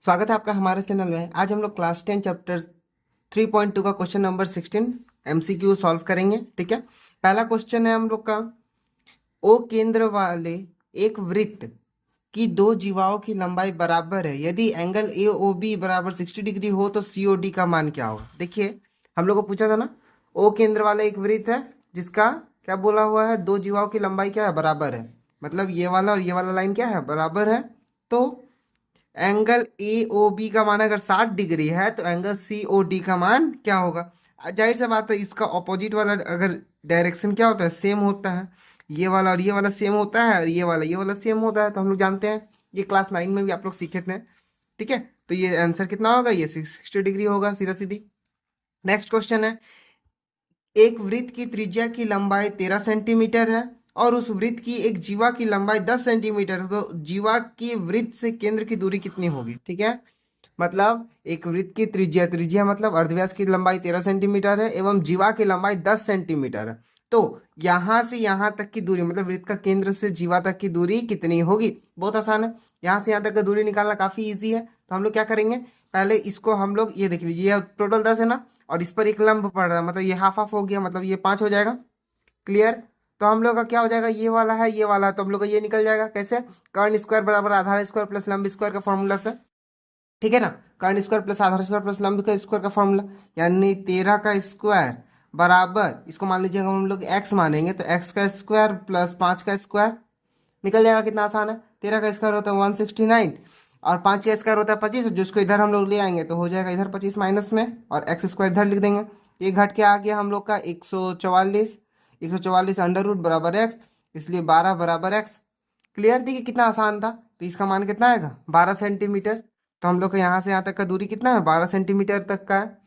स्वागत है आपका हमारे चैनल में। आज हम लोग क्लास 10 चैप्टर 3.2 का क्वेश्चन नंबर 16 एमसीक्यू सॉल्व करेंगे। ठीक है, पहला क्वेश्चन है हम लोग का, ओ केंद्र वाले एक वृत्त की दो जीवाओं की लंबाई बराबर है, यदि एंगल ए ओ बी बराबर 60 डिग्री हो तो सी ओ डी का मान क्या होगा। देखिए, हम लोग को पूछा था ना, ओ केंद्र वाला एक वृत्त है जिसका क्या बोला हुआ है, दो जीवाओं की लंबाई क्या है, बराबर है। मतलब ये वाला और ये वाला लाइन क्या है, बराबर है। तो एंगल ए ओ बी का मान अगर 60 डिग्री है तो एंगल सी ओ डी का मान क्या होगा। जाहिर सी बात है, इसका ऑपोजिट वाला अगर डायरेक्शन क्या होता है, सेम होता है। ये वाला और ये वाला सेम होता है, और ये वाला सेम होता है, तो हम लोग जानते हैं, ये क्लास 9 में भी आप लोग सीखे थे। ठीक है, तो ये आंसर कितना होगा, ये 60 डिग्री होगा, सीधा सीधी। नेक्स्ट क्वेश्चन है, एक वृत्त की त्रिज्या की लंबाई 13 सेंटीमीटर है और उस वृत्त की एक जीवा की लंबाई 10 सेंटीमीटर है, तो जीवा की वृत्त से केंद्र की दूरी कितनी होगी। ठीक है, मतलब एक वृत्त की त्रिज्या, त्रिज्या मतलब अर्धव्यास की लंबाई 13 सेंटीमीटर है एवं जीवा की लंबाई 10 सेंटीमीटर है। तो यहाँ से यहाँ तक की दूरी, मतलब वृत्त का केंद्र से जीवा तक की दूरी कितनी होगी। बहुत आसान है, यहाँ से यहाँ तक का दूरी निकालना काफी इजी है। तो हम लोग क्या करेंगे, पहले इसको हम लोग, ये देख लीजिए, ये टोटल 10 है ना, और इस पर एक लंब पड़ रहा है, मतलब ये हाफ हाफ हो गया, मतलब ये 5 हो जाएगा। क्लियर। तो हम लोग का क्या हो जाएगा, ये वाला है ये वाला, तो हम लोग का ये निकल जाएगा कैसे, कर्ण स्क्वायर बराबर आधार स्क्वायर प्लस लंब स्क्वायर का फॉर्मूला से। ठीक है ना, कर्ण स्क्वायर प्लस आधार स्क्वायर प्लस लंब का स्क्वायर का फॉर्मूला, यानी 13 का स्क्वायर बराबर, इसको मान लीजिए हम लोग x मानेंगे तो x का स्क्वायर प्लस 5 का स्क्वायर, निकल जाएगा। कितना आसान है, 13 का स्क्वायर होता है 169 और 5 का स्क्वायर होता है 25, जिसको इधर हम लोग ले आएंगे तो हो जाएगा इधर 25 माइनस में, और एक्स स्क्वायर इधर लिख देंगे। ये घट के आ गया हम लोग का 144, 144 अंडर रूट बराबर एक्स, इसलिए 12 बराबर एक्स। क्लियर। देखिए कितना आसान था। तो इसका मान कितना आएगा, 12 सेंटीमीटर। तो हम लोग का यहाँ से यहाँ तक का दूरी कितना है, 12 सेंटीमीटर तक का है।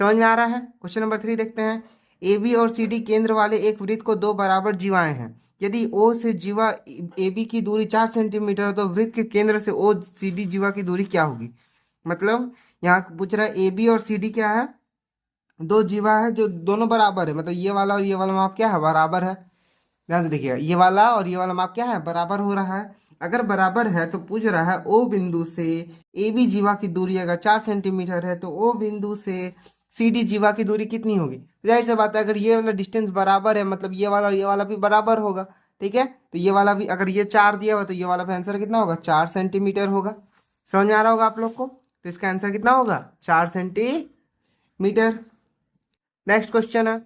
समझ में आ रहा है। क्वेश्चन नंबर 3 देखते हैं, ए बी और सी डी केंद्र वाले एक वृत्त को दो बराबर जीवाएं हैं, यदि ओ से जीवा ए बी की दूरी 4 सेंटीमीटर है तो वृत्त के केंद्र से ओ सी डी जीवा की दूरी क्या होगी। मतलब यहाँ पूछ रहा है, ए बी और सी डी क्या है, दो जीवा है जो दोनों बराबर है, मतलब ये वाला और ये वाला माप क्या है, बराबर है। ध्यान से देखिए, ये वाला और ये वाला माप क्या है, बराबर हो रहा है। अगर बराबर है तो पूछ रहा है, ओ बिंदु से ए बी जीवा की दूरी अगर 4 सेंटीमीटर है तो ओ बिंदु से सी डी जीवा की दूरी कितनी होगी। तो जाहिर सी बात है, अगर ये वाला डिस्टेंस बराबर है, मतलब ये वाला और ये वाला भी बराबर होगा। ठीक है, तो ये वाला भी, अगर ये 4 दिया हुआ तो ये वाला भी आंसर कितना होगा, 4 सेंटीमीटर होगा। समझ में आ रहा होगा आप लोग को। तो इसका आंसर कितना होगा, 4 सेंटीमीटर। नेक्स्ट क्वेश्चन है,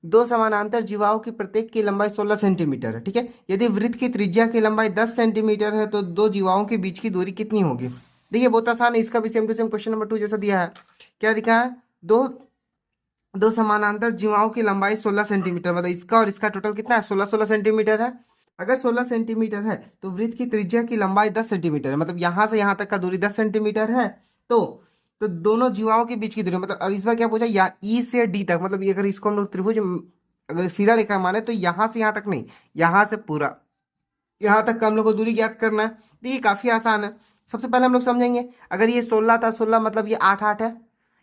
दो समानांतर जीवाओं की प्रत्येक की लंबाई 16 सेंटीमीटर है। ठीक है, यदि वृत्त की त्रिज्या की लंबाई 10 सेंटीमीटर है तो दो जीवाओं के बीच की दूरी कितनी होगी। देखिए बहुत आसान है, इसका भी same to same question number 2 जैसा दिया है। क्या दिखा है, दो दो समानांतर जीवाओं की लंबाई 16 सेंटीमीटर, मतलब इसका और इसका टोटल कितना है, 16 16 सेंटीमीटर है। अगर 16 सेंटीमीटर है तो वृत्त की त्रिज्या की लंबाई 10 सेंटीमीटर है, मतलब यहाँ से यहाँ तक का दूरी 10 सेंटीमीटर है। तो तो दोनों जीवाओं के बीच की दूरी, मतलब, और इस बार क्या पूछा, या ई से डी तक, मतलब ये अगर इसको हम लोग त्रिभुज अगर सीधा रेखा माने तो यहाँ से यहाँ तक नहीं, यहाँ से पूरा यहाँ तक का हम लोग को दूरी ज्ञात करना है। देखिए काफी आसान है। सबसे पहले हम लोग समझेंगे, अगर ये 16 था, 16 मतलब ये 8 8 है,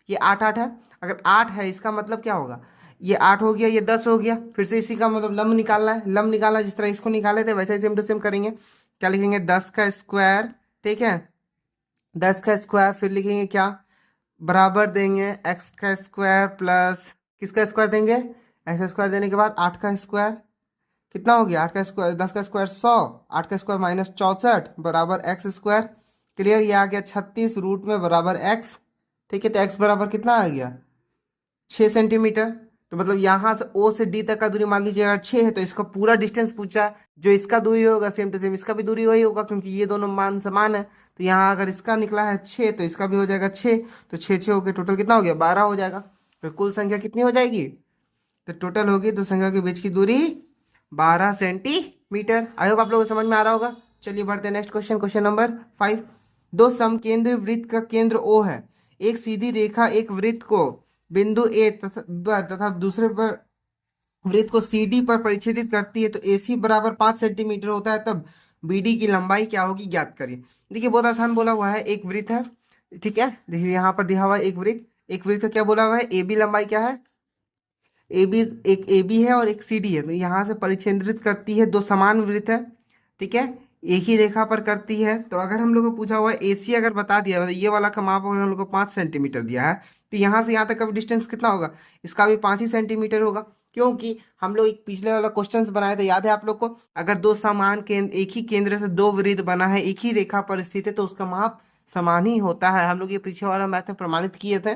ये 8 8 है। अगर 8 है इसका मतलब क्या होगा, ये 8 हो गया, ये 10 हो गया। फिर से इसी का मतलब लंब निकालना है, लंब निकालना जिस तरह इसको निकाले थे वैसे ही सेम टू सेम करेंगे। क्या लिखेंगे, 10 का स्क्वायर। ठीक है, 10 का स्क्वायर, फिर लिखेंगे क्या, बराबर देंगे एक्स का स्क्वायर प्लस किसका स्क्वायर देंगे, एक्स का स्क्वायर देने के बाद 8 का स्क्वायर, कितना हो गया, 8 का स्क्वायर, 10 का स्क्वायर 100, 8 का स्क्वायर माइनस 64 बराबर एक्स स्क्वायर। क्लियर, ये आ गया 36 रूट में बराबर एक्स। ठीक है, तो एक्स बराबर कितना आ गया, 6 सेंटीमीटर। तो मतलब यहाँ से ओ से डी तक का दूरी मान लीजिए अगर 6 है तो इसका पूरा डिस्टेंस पूछा, जो इसका दूरी होगा सेम टू सेम इसका भी दूरी वही होगा, क्योंकि ये दोनों मान समान है। तो यहाँ अगर इसका निकला है 6 तो इसका भी हो जाएगा 6, तो 6 6 हो गया, टोटल कितना हो गया, 12 हो जाएगा। तो कुल संख्या कितनी हो जाएगी, तो टोटल होगी दो संख्या के बीच की दूरी 12 सेंटीमीटर। आई होप आप लोगों को समझ में आ रहा होगा। चलिए बढ़ते हैं नेक्स्ट क्वेश्चन, क्वेश्चन नंबर 5, दो समकेंद्र वृत्त का केंद्र O है, एक सीधी रेखा एक वृत्त को बिंदु A तथा दूसरे पर वृत्त को CD पर परिच्छेदित करती है, तो AC बराबर 5 सेंटीमीटर होता है, तब BD की लंबाई क्या होगी, ज्ञात करिए। देखिए बहुत आसान बोला हुआ है, एक वृत्त है। ठीक है, देखिए यहाँ पर दिया हुआ है एक वृत्त, एक वृत्त का क्या बोला हुआ है, AB लंबाई क्या है, ए बी, एक ए बी है और एक सी डी है, तो यहाँ से परिकेंद्रित करती है, दो समान वृत्त है। ठीक है, एक ही रेखा पर करती है। तो अगर हम लोग को पूछा हुआ है एसी अगर बता दिया, मतलब ये वाला का माप अगर हम लोग को 5 सेंटीमीटर दिया है, तो यहाँ से यहाँ तक का डिस्टेंस कितना होगा, इसका भी 5 ही सेंटीमीटर होगा। क्योंकि हम लोग एक पिछले वाला क्वेश्चन बनाए थे, याद है आप लोग को, अगर दो समान केंद्र, एक ही केंद्र से दो वृत्त बना है, एक ही रेखा पर स्थित है, तो उसका माप समान ही होता है। हम लोग ये पीछे वाला मैथ में प्रमाणित किए थे।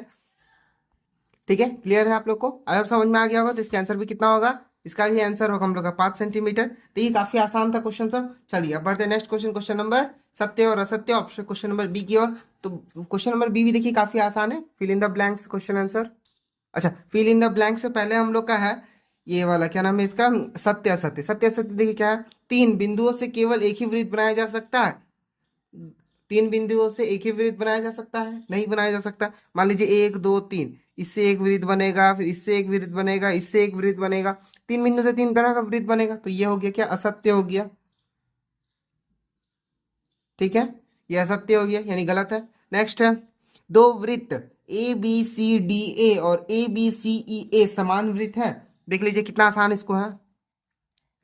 ठीक है, क्लियर है आप लोग को? अगर समझ में आ गया होगा तो इसका आंसर भी कितना होगा, इसका भी आंसर होगा हम लोग का 5 सेंटीमीटर। तो ये काफी आसान था क्वेश्चन सब। चलिए अब बढ़ते हैं नेक्स्ट क्वेश्चन, क्वेश्चन नंबर सत्य और असत्य, ऑप्शन क्वेश्चन नंबर बी की ओर। तो क्वेश्चन नंबर बी भी देखिए काफी आसान है, fill in the blanks question answer. अच्छा, फिल इन द ब्लैंक से पहले हम लोग का है ये वाला, क्या नाम है इसका, सत्य असत्य। सत्य असत्य देखिए क्या है, 3 बिंदुओं से केवल एक ही वृत्त बनाया जा सकता है। 3 बिंदुओं से एक ही वृत्त बनाया जा सकता है, नहीं बनाया जा सकता। मान लीजिए 1 2 3, इससे एक वृत्त बनेगा, फिर इससे एक वृत्त बनेगा, इससे एक वृत्त बनेगा, 3 बिंदु से 3 तरह का वृत्त बनेगा। तो ये हो गया क्या, असत्य हो गया। ठीक है, ये असत्य हो गया, यानी गलत है। नेक्स्ट है, दो वृत्त A B C D A और ए बी सी ई ए समान वृत्त है। देख लीजिए कितना आसान इसको है।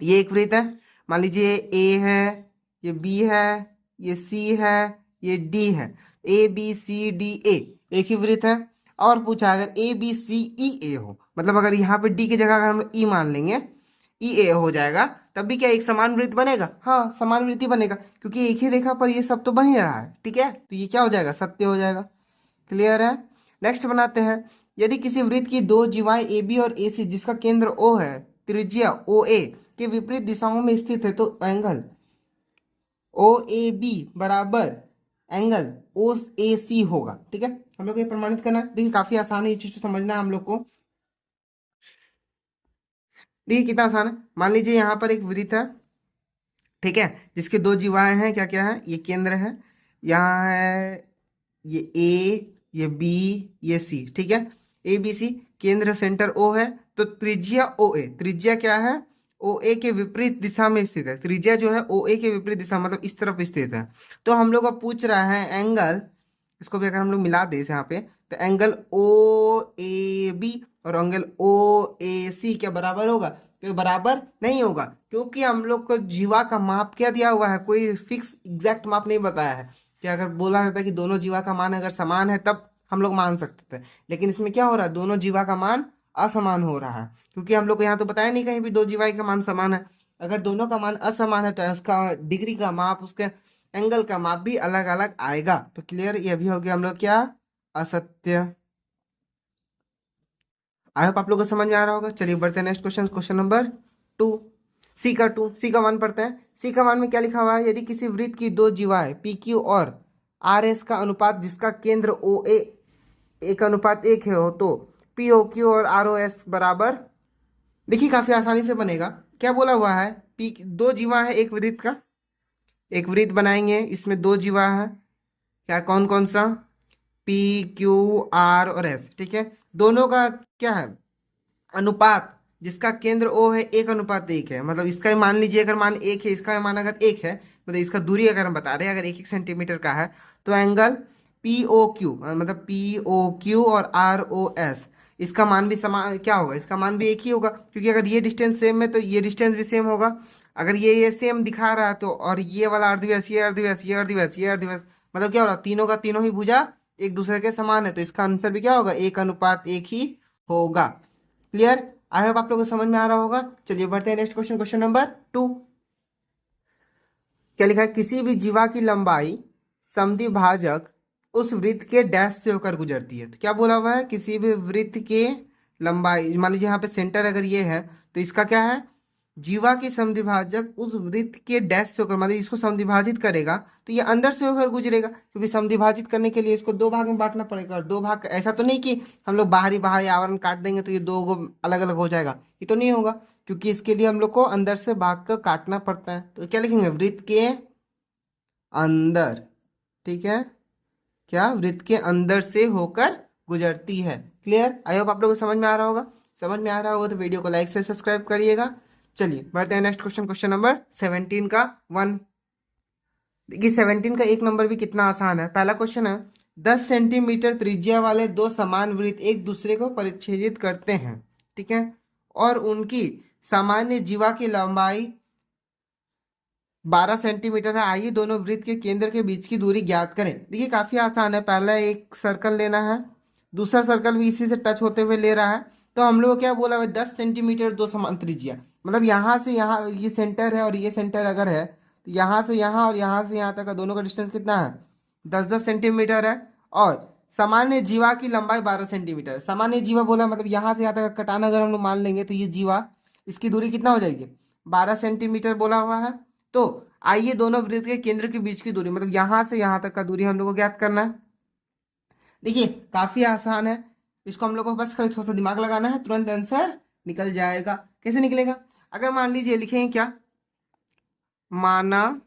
ये एक वृत्त है, मान लीजिए ए है, ये बी है, ये सी है, ये डी है, A B C D A एक ही वृत्त है। और पूछा अगर ए बी सी ई ए हो, मतलब अगर यहाँ पे डी की जगह अगर हम लोग ई मान लेंगे, ई ए हो जाएगा, तब भी क्या एक समान वृत्त बनेगा? हाँ, समान वृत्त ही बनेगा, क्योंकि एक ही रेखा पर ये सब तो बन ही रहा है। ठीक है, तो ये क्या हो जाएगा, सत्य हो जाएगा। क्लियर है? नेक्स्ट बनाते हैं, यदि किसी वृत्त की दो जीवाएं ए बी और ए सी जिसका केंद्र ओ है, त्रिज्या ओ ए के विपरीत दिशाओं में स्थित है, तो एंगल ओ ए बी बराबर एंगल ओ ए सी होगा। ठीक है, हम लोग को ये प्रमाणित करना है। देखिए काफी आसान है, ये चीज तो समझना है हम लोग को। देखिए कितना आसान है, मान लीजिए यहाँ पर एक वृत्त है, ठीक है, जिसके दो जीवाएं हैं, क्या क्या है, ये केंद्र है, यहाँ है ये ए, ये बी, ये सी। ठीक है, ए बी सी, केंद्र सेंटर ओ है, तो त्रिज्या ओ ए, त्रिज्या क्या है, ओ ए के विपरीत दिशा में स्थित है। त्रिज्या जो है ओ ए के विपरीत दिशा, मतलब इस तरफ स्थित है। तो हम लोग का पूछ रहा है एंगल, इसको भी अगर हम लोग मिला दे इस यहाँ पे, तो एंगल ओ ए बी और एंगल ओ ए सी क्या बराबर होगा? तो बराबर नहीं होगा, क्योंकि हम लोग को जीवा का माप क्या दिया हुआ है, कोई फिक्स एग्जैक्ट माप नहीं बताया है। कि अगर बोला जाता है कि दोनों जीवा का मान अगर समान है तब हम लोग मान सकते थे, लेकिन इसमें क्या हो रहा है, दोनों जीवा का मान असमान हो रहा है, क्योंकि हम लोग को यहाँ तो बताया नहीं कहीं भी दो जीवा का मान समान है। अगर दोनों का मान असमान है तो उसका डिग्री का माप, उसके एंगल का माप भी अलग अलग आएगा। तो क्लियर, ये भी हो गया हम लोग क्या, असत्य। आई होप आप लोगों को समझ में आ रहा होगा। चलिए बढ़ते हैं नेक्स्ट क्वेश्चन, क्वेश्चन नंबर 2। सी का मान पढ़ते हैं। सी का मान में क्या लिखा हुआ है, यदि किसी वृत्त की दो जीवाएं पी क्यू और आर एस का अनुपात जिसका केंद्र ओ ए 1:1 है हो, तो पी ओ क्यू और आर ओ एस बराबर। देखिए काफी आसानी से बनेगा। क्या बोला हुआ है, पी दो जीवा है एक वृत्त का, एक वृत्त बनाएंगे, इसमें दो जीवा है, क्या कौन कौन सा, पी क्यू आर और एस। ठीक है, दोनों का क्या है, अनुपात जिसका केंद्र ओ है 1:1 है, मतलब इसका ही मान लीजिए अगर मान 1 है, इसका मान अगर 1 है, मतलब इसका दूरी अगर हम बता रहे हैं अगर 1 1 सेंटीमीटर का है, तो एंगल पी ओ क्यू, मतलब पी ओ क्यू और आर ओ एस, इसका मान भी समान क्या होगा, इसका मान भी एक ही होगा, क्योंकि अगर ये डिस्टेंस सेम है तो ये डिस्टेंस भी सेम होगा। अगर ये सेम दिखा रहा है तो, और ये वाला अर्धव्यास, ये अर्धव्यास, ये अर्धव्यास, ये अर्धव्यास, मतलब क्या हो रहा है, तीनों का तीनों ही भुजा एक दूसरे के समान है, तो इसका आंसर भी क्या होगा, 1:1 ही होगा। क्लियर? आई होप आप लोगों को समझ में आ रहा होगा। चलिए बढ़ते हैं नेक्स्ट क्वेश्चन, क्वेश्चन नंबर 2। क्या लिखा है, किसी भी जीवा की लंबाई समद्विभाजक उस वृत्त के डैश से होकर गुजरती है। तो क्या बोला हुआ है, किसी भी वृत्त के लंबाई, मान लीजिए यहाँ पे सेंटर अगर ये है, तो इसका क्या है, जीवा की समद्विभाजक उस वृत्त के डैश से होकर, मतलब इसको समद्विभाजित करेगा तो ये अंदर से होकर गुजरेगा, क्योंकि समद्विभाजित करने के लिए इसको दो भाग में बांटना पड़ेगा। और दो भाग ऐसा तो नहीं कि हम लोग बाहरी बाहरी आवरण काट देंगे तो ये दो गो अलग अलग हो जाएगा, ये तो नहीं होगा, क्योंकि इसके लिए हम लोग को अंदर से भाग कर काटना पड़ता है। तो क्या लिखेंगे, वृत्त के अंदर। ठीक है, क्या वृत्त के अंदर से होकर गुजरती है। क्लियर? आई होप आप लोगों को समझ में आ रहा होगा। समझ में आ रहा होगा तो वीडियो को लाइक से सब्सक्राइब करिएगा। चलिए बढ़ते हैं नेक्स्ट क्वेश्चन, क्वेश्चन नंबर 17 का 1। देखिए 17 का एक नंबर भी कितना आसान है। पहला क्वेश्चन है, 10 सेंटीमीटर त्रिज्या वाले दो समान वृत्त एक दूसरे को परिच्छेदित करते हैं, ठीक है, और उनकी सामान्य जीवा की लंबाई 12 सेंटीमीटर है। आइए दोनों वृत्त के केंद्र के बीच की दूरी ज्ञात करें। देखिए काफी आसान है। पहला एक सर्कल लेना है, दूसरा सर्कल भी इसी से टच होते हुए ले रहा है। तो हम लोग को क्या बोला है, 10 सेंटीमीटर दो समान त्रिज्या। मतलब यहाँ से यहाँ ये सेंटर है और ये सेंटर अगर है तो यहाँ से यहाँ और यहाँ से यहाँ तक का दोनों का डिस्टेंस कितना है, 10-10 सेंटीमीटर है। और सामान्य जीवा की लंबाई 12 सेंटीमीटर है। सामान्य जीवा बोला मतलब यहाँ से यहाँ तक का कटान अगर हम लोग मान लेंगे तो ये जीवा, इसकी दूरी कितना हो जाएगी, 12 सेंटीमीटर बोला हुआ है। तो आइए दोनों वृत्त के केंद्र के बीच की दूरी, मतलब यहां से यहां तक का दूरी हम लोग को ज्ञात करना है। देखिए काफी आसान है। इसको हम लोग को बस खाली थोड़ा सा दिमाग लगाना है, तुरंत आंसर निकल जाएगा। कैसे निकलेगा, अगर मान लीजिए लिखेंगे क्या, माना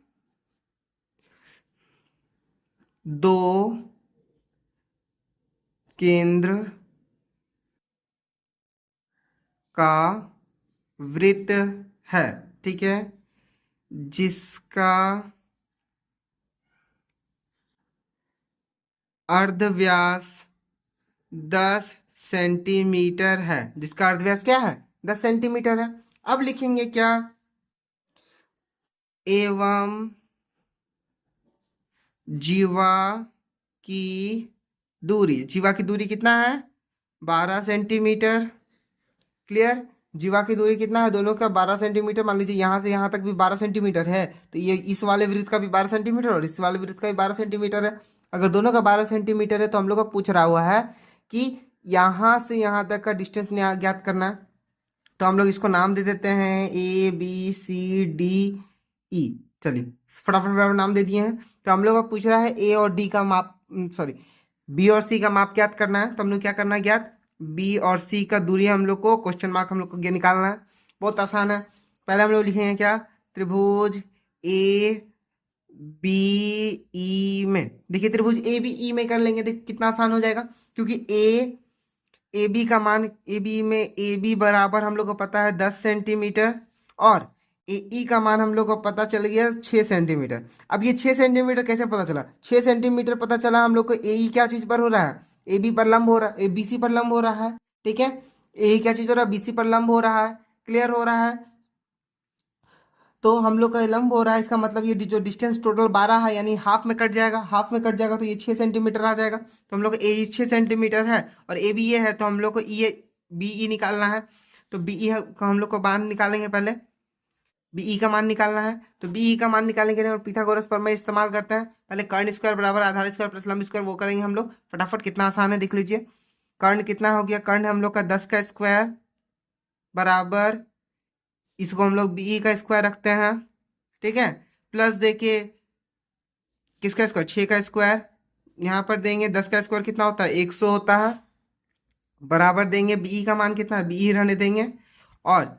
दो केंद्र का वृत्त है, ठीक है, जिसका अर्धव्यास 10 सेंटीमीटर है। जिसका अर्धव्यास क्या है, 10 सेंटीमीटर है। अब लिखेंगे क्या, एवं जीवा की दूरी, जीवा की दूरी कितना है, 12 सेंटीमीटर। क्लियर, जीवा की दूरी कितना है दोनों का, 12 सेंटीमीटर। मान लीजिए यहाँ से यहाँ तक भी 12 सेंटीमीटर है, तो ये इस वाले वृत्त का भी 12 सेंटीमीटर और इस वाले वृत्त का भी 12 सेंटीमीटर है। अगर दोनों का 12 सेंटीमीटर है तो हम लोग का पूछ रहा हुआ है कि यहाँ से यहाँ तक का डिस्टेंस ज्ञात करना है। तो हम लोग इसको नाम दे देते हैं ABCDE। चलिए फटाफट नाम दे दिए हैं। तो हम लोग का पूछ रहा है ए और डी का माप, सॉरी बी और सी का माप ज्ञात करना है। तो हम लोग क्या करना है, ज्ञात बी और सी का दूरी हम लोग को क्वेश्चन मार्क हम लोग को निकालना है। बहुत आसान है। पहले हम लोग लिखेंगे क्या, त्रिभुज ए बी ई में। देखिए त्रिभुज ए बी ई में कर लेंगे, देखिए कितना आसान हो जाएगा। क्योंकि ए बी का मान, ए बी में ए बी बराबर हम लोग को पता है 10 सेंटीमीटर और ए ई का मान हम लोग को पता चल गया 6 सेंटीमीटर। अब ये 6 सेंटीमीटर कैसे पता चला, 6 सेंटीमीटर पता चला हम लोग को। ए ई क्या चीज़ पर हो रहा है, ए बी पर लंब हो रहा है, ए बी सी पर लंब हो रहा है, ठीक है। ए ई क्या चीज़ हो रहा है, बी सी पर लंब हो रहा है। क्लियर हो रहा है। तो हम लोग का लंब हो रहा है, इसका मतलब ये जो डिस्टेंस टोटल 12 है यानी हाफ में कट जाएगा, हाफ में कट जाएगा तो ये 6 सेंटीमीटर आ जाएगा। तो हम लोग को ए 6 सेंटीमीटर है और ए बी ये है, तो हम लोग को ई बी ई निकालना है। तो बी ई का हम लोग को मान निकालेंगे, पहले बी ई का मान निकालना है। तो बी ई का मान निकालने के लिए पिथागोरस प्रमेय इस्तेमाल करते हैं। पहले कर्ण स्क्वायर बराबर आधार स्क्वायर प्लस लंब स्क्वायर वो करेंगे हम लोग। फटाफट कितना आसान है देख लीजिए। कर्ण कितना हो गया, कर्ण हम लोग का 10 का स्क्वायर बराबर, इसको हम लोग बी ई का स्क्वायर रखते हैं, ठीक है, प्लस देखिए किसका स्क्वायर, 6 का स्क्वायर यहाँ पर देंगे। 10 का स्क्वायर कितना होता है, 100 होता है, बराबर देंगे बीई का मान कितना है, बीई रहने देंगे। और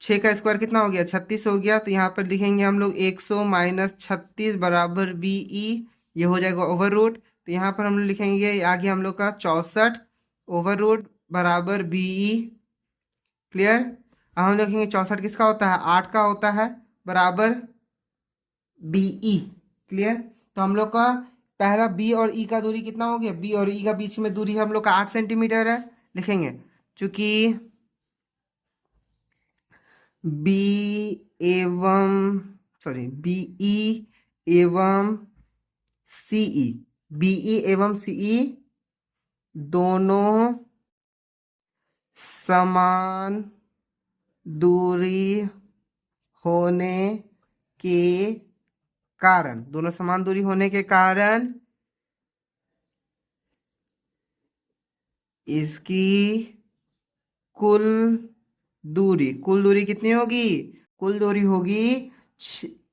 6 का स्क्वायर कितना हो गया, 36 हो गया। तो यहाँ पर लिखेंगे हम लोग 100 माइनस 36 बराबर बीई, ये हो जाएगा ओवर रूट। तो यहाँ पर हम लोग लिखेंगे आगे हम लोग का 64 ओवर रूट बराबर बीई। क्लियर, अब हम लिखेंगे 64 किसका होता है, 8 का होता है, बराबर बीई। क्लियर, तो हम लोग का पहला बी और ई का दूरी कितना हो गया, बी और ई का बीच में दूरी हम लोग का 8 सेंटीमीटर है। लिखेंगे चूंकि बी एवं सॉरी बीई एवं सीई, बीई एवं सीई दोनों समान दूरी होने के कारण, दोनों समान दूरी होने के कारण इसकी कुल दूरी कितनी होगी, कुल दूरी होगी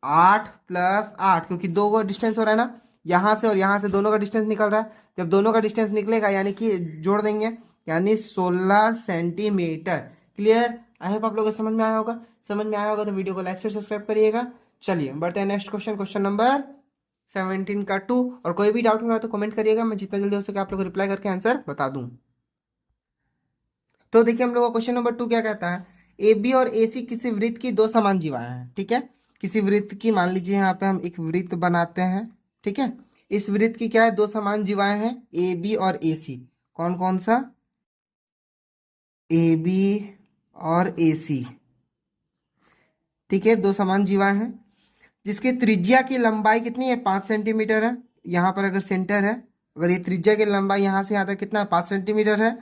8 प्लस 8, क्योंकि दो का डिस्टेंस हो रहा है ना, यहाँ से और यहाँ से दोनों का डिस्टेंस निकल रहा है। जब दोनों का डिस्टेंस निकलेगा यानी कि जोड़ देंगे, यानी 16 सेंटीमीटर। क्लियर, आई होप आप लोगों को समझ में आया होगा। समझ में आया होगा तो वीडियो को लाइक से सब्सक्राइब करिएगा। चलिए बढ़ते हैं नेक्स्ट क्वेश्चन, क्वेश्चन नंबर 17 का 2। और कोई भी डाउट हो रहा है तो कमेंट करिएगा, मैं जितना जल्दी हो सके आप लोग को रिप्लाई करके आंसर बता दूं। तो देखिए हम लोग का क्वेश्चन नंबर 2 क्या कहता है, ए बी और ए सी किसी वृत्त की दो समान जीवाएं हैं, ठीक है। किसी वृत्त की, मान लीजिए यहाँ पे हम एक वृत्त बनाते हैं, ठीक है। इस वृत्त की क्या है, दो समान जीवाएं हैं, ए बी और ए सी। कौन कौन सा, ए बी और ए सी, ठीक है, दो समान जीवाएं हैं। जिसकी त्रिज्या की लंबाई कितनी है, 5 सेंटीमीटर है। यहाँ पर अगर सेंटर है, अगर ये त्रिज्या की लंबाई यहाँ से यहाँ तक कितना है, 5 सेंटीमीटर है।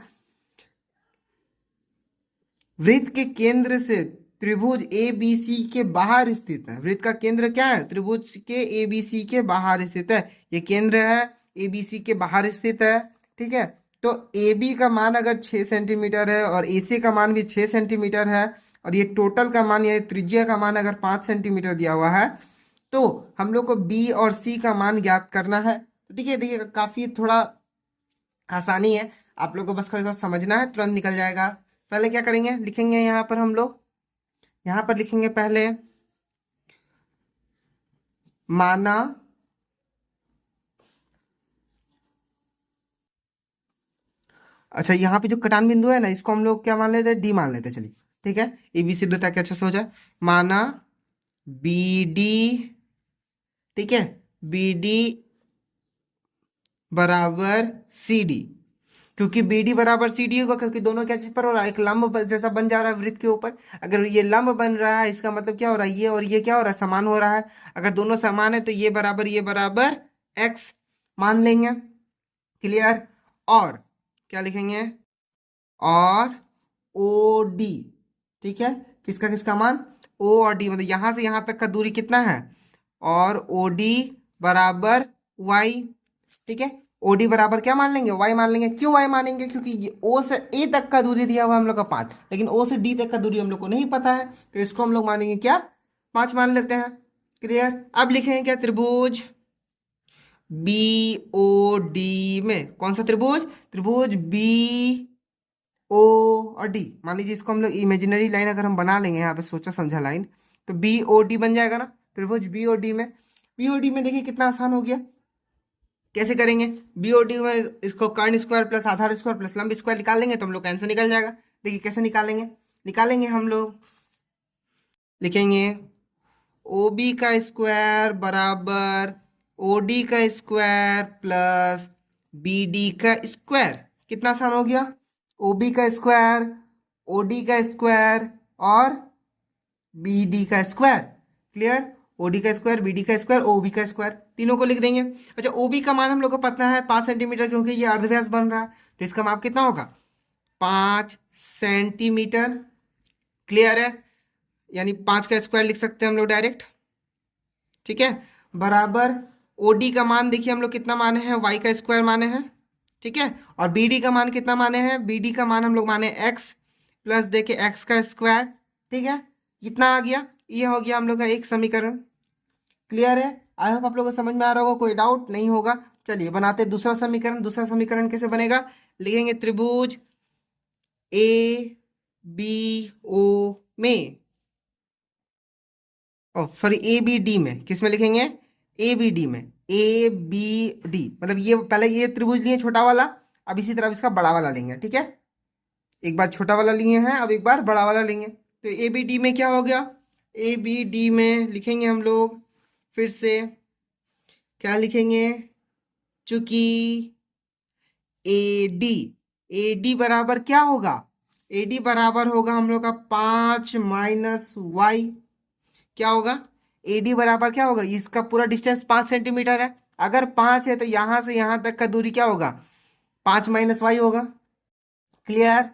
वृत्त के केंद्र से त्रिभुज ए बी सी के बाहर स्थित है। वृत्त का केंद्र क्या है, त्रिभुज के ए बी सी के बाहर स्थित है। ये केंद्र है, ए बी सी के बाहर स्थित है, ठीक है। तो ए बी का मान अगर 6 सेंटीमीटर है और ए सी का मान भी 6 सेंटीमीटर है, और ये टोटल का मान, ये त्रिज्या का मान अगर 5 सेंटीमीटर दिया हुआ है, तो हम लोग को बी और सी का मान ज्ञात करना है। तो ठीक है, देखिए काफी थोड़ा आसानी है, आप लोग को बस खाली समझना है, तुरंत निकल जाएगा। पहले क्या करेंगे, लिखेंगे यहाँ पर हम लोग, यहाँ पर लिखेंगे पहले माना अच्छा, यहाँ पे जो कटान बिंदु है ना, इसको हम लोग क्या मान लेते हैं, डी मान लेते हैं। चलिए ठीक है, ए बी सी डी ताकि अच्छे से हो जाए। माना बी डी, ठीक है, बी डी बराबर सी डी। क्योंकि बी डी बराबर सी डी होगा, क्योंकि दोनों क्या चीज पर हो रहा है, एक लंब जैसा बन जा रहा है वृत्त के ऊपर। अगर ये लंब बन रहा है, इसका मतलब क्या हो रहा है, ये और ये क्या हो रहा है, समान हो रहा है। अगर दोनों समान है तो ये बराबर एक्स मान लेंगे। क्लियर। और क्या लिखेंगे, और ओ डी, ठीक है, किसका किसका मान, ओ और डी, मतलब यहां से यहां तक का दूरी कितना है, और ओ डी बराबर वाई। ठीक है, ओडी बराबर क्या मान लेंगे, वाई मान लेंगे। क्यों वाई मानेंगे, क्योंकि ओ से ए तक का दूरी दिया हुआ हम लोग का 5, लेकिन ओ से डी तक का दूरी हम लोग को नहीं पता है, तो इसको हम लोग मानेंगे क्या, 5 मान लेते हैं। क्लियर। अब लिखेंगे क्या, त्रिभुज बी ओ डी में, कौन सा त्रिभुज, त्रिभुज बी ओ और डी। मान लीजिए इसको हम लोग इमेजिनरी लाइन अगर हम बना लेंगे, यहाँ पे सोचा समझा लाइन, तो बी ओ डी बन जाएगा ना, त्रिभुज बी ओ डी में। बी ओ डी में देखिए कितना आसान हो गया, कैसे करेंगे, बीओडी में इसको कर्ण स्क्वायर प्लस आधार स्क्वायर प्लस लंब स्क्वायर निकाल लेंगे तो हम लोग का आंसर निकल जाएगा। देखिए कैसे निकालेंगे हम लोग, लिखेंगे ओ बी का स्क्वायर बराबर ओ डी का स्क्वायर प्लस बी डी का स्क्वायर। कितना आसान हो गया, ओ बी का स्क्वायर, ओ डी का स्क्वायर और बी डी का स्क्वायर। क्लियर। ओ डी का स्क्वायर, बी डी का स्क्वायर, ओ बी का स्क्वायर, तीनों को लिख देंगे। अच्छा, ओ बी का मान हम लोग को पता है 5 सेंटीमीटर, क्योंकि ये अर्धव्यास बन रहा है, तो इसका माप कितना होगा, 5 सेंटीमीटर। क्लियर है, यानी 5 का स्क्वायर लिख सकते हैं हम लोग डायरेक्ट। ठीक है, बराबर ओ डी का मान देखिए हम लोग कितना माने हैं, वाई का स्क्वायर माने हैं। ठीक है, और बी डी का मान कितना माने हैं, बी डी का मान हम लोग माने एक्स प्लस देखिए एक्स का स्क्वायर। ठीक है, कितना आ गया, ये हो गया हम लोग का एक समीकरण। क्लियर है, आई होप आप लोगों को समझ में आ रहा होगा, कोई डाउट नहीं होगा। चलिए बनाते दूसरा समीकरण। दूसरा समीकरण कैसे बनेगा, लिखेंगे त्रिभुज ए बी ओ में, ओ सॉरी ए बी डी में, किस में लिखेंगे, ए बी डी में, ए बी डी, मतलब ये पहले ये त्रिभुज लिए छोटा वाला, अब इसी तरह इसका बड़ा वाला लेंगे। ठीक है, एक बार छोटा वाला लिए हैं, अब एक बार बड़ा वाला लेंगे। तो ए बी डी में क्या हो गया, ए बी डी में लिखेंगे हम लोग फिर से, क्या लिखेंगे, चूंकि ए डी बराबर क्या होगा, ए डी बराबर होगा हम लोग का 5 माइनस वाई। क्या होगा, ए डी बराबर क्या होगा, इसका पूरा डिस्टेंस 5 सेंटीमीटर है, अगर 5 है तो यहां से यहां तक का दूरी क्या होगा, 5 माइनस वाई होगा। क्लियर,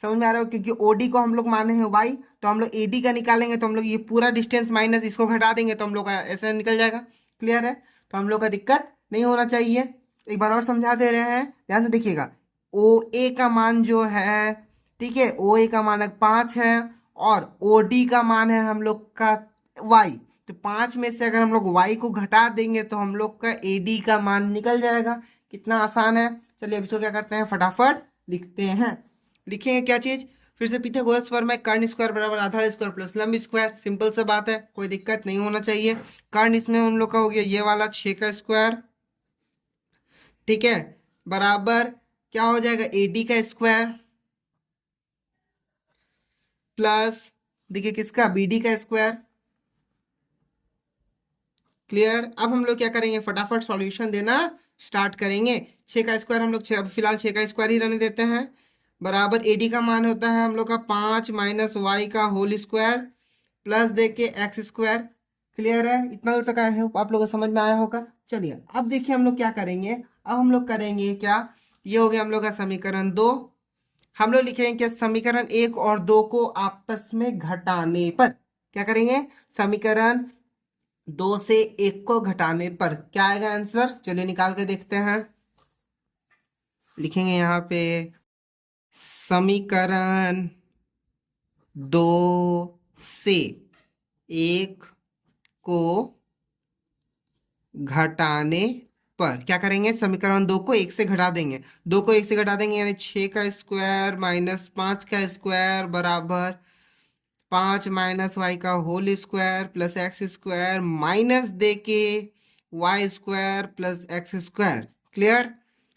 समझ में आ रहा हो, क्योंकि ओडी को हम लोग माने हैं वाई, तो हम लोग एडी का निकालेंगे तो हम लोग ये पूरा डिस्टेंस माइनस इसको घटा देंगे तो हम लोग का ऐसा निकल जाएगा। क्लियर है, तो हम लोग का दिक्कत नहीं होना चाहिए। एक बार और समझा दे रहे हैं, ध्यान से देखिएगा। ओ ए का मान जो है, ठीक है, ओ ए का मान 5 है और ओ डी का मान है हम लोग का वाई, तो 5 में से अगर हम लोग वाई को घटा देंगे तो हम लोग का ए डी का मान निकल जाएगा। कितना आसान है। चलिए अब इसको क्या करते हैं, फटाफट लिखते हैं। लिखेंगे क्या चीज, फिर से पिथागोरस प्रमेय, कर्ण स्क्वायर बराबर आधार स्क्वायर प्लस लंब स्क्वायर। सिंपल सा बात है, कोई दिक्कत नहीं होना चाहिए। कर्ण इसमें हम लोग का हो गया ये वाला 6 का स्क्वायर, ठीक है, बराबर क्या हो जाएगा, एडी का स्क्वायर प्लस देखिए किसका, बीडी का स्क्वायर। क्लियर। अब हम लोग क्या करेंगे, फटाफट सॉल्यूशन देना स्टार्ट करेंगे। 6 का स्क्वायर हम लोग अब फिलहाल 6 का स्क्वायर ही रहने देते हैं, बराबर एडी का मान होता है हम लोग का 5 माइनस वाई का होल स्क्वायर प्लस दे के एक्स स्क्वायर। क्लियर है? इतना दूर तक आए हो आप लोगों को समझ में आया होगा। चलिए अब देखिए हम लोग क्या करेंगे। अब हम लोग करेंगे क्या, ये हो गया हम लोग का समीकरण 2। हम लोग लिखेंगे क्या, समीकरण 1 और 2 को आपस में घटाने पर क्या करेंगे, समीकरण 2 से 1 को घटाने पर क्या आएगा आंसर। चलिए निकाल के देखते हैं। लिखेंगे यहाँ पे समीकरण 2 से 1 को घटाने पर क्या करेंगे, समीकरण 2 को 1 से घटा देंगे। 2 को 1 से घटा देंगे यानी 6 का स्क्वायर माइनस 5 का स्क्वायर बराबर 5 माइनस वाई का whole square plus x square minus दे के y square plus x square. Clear?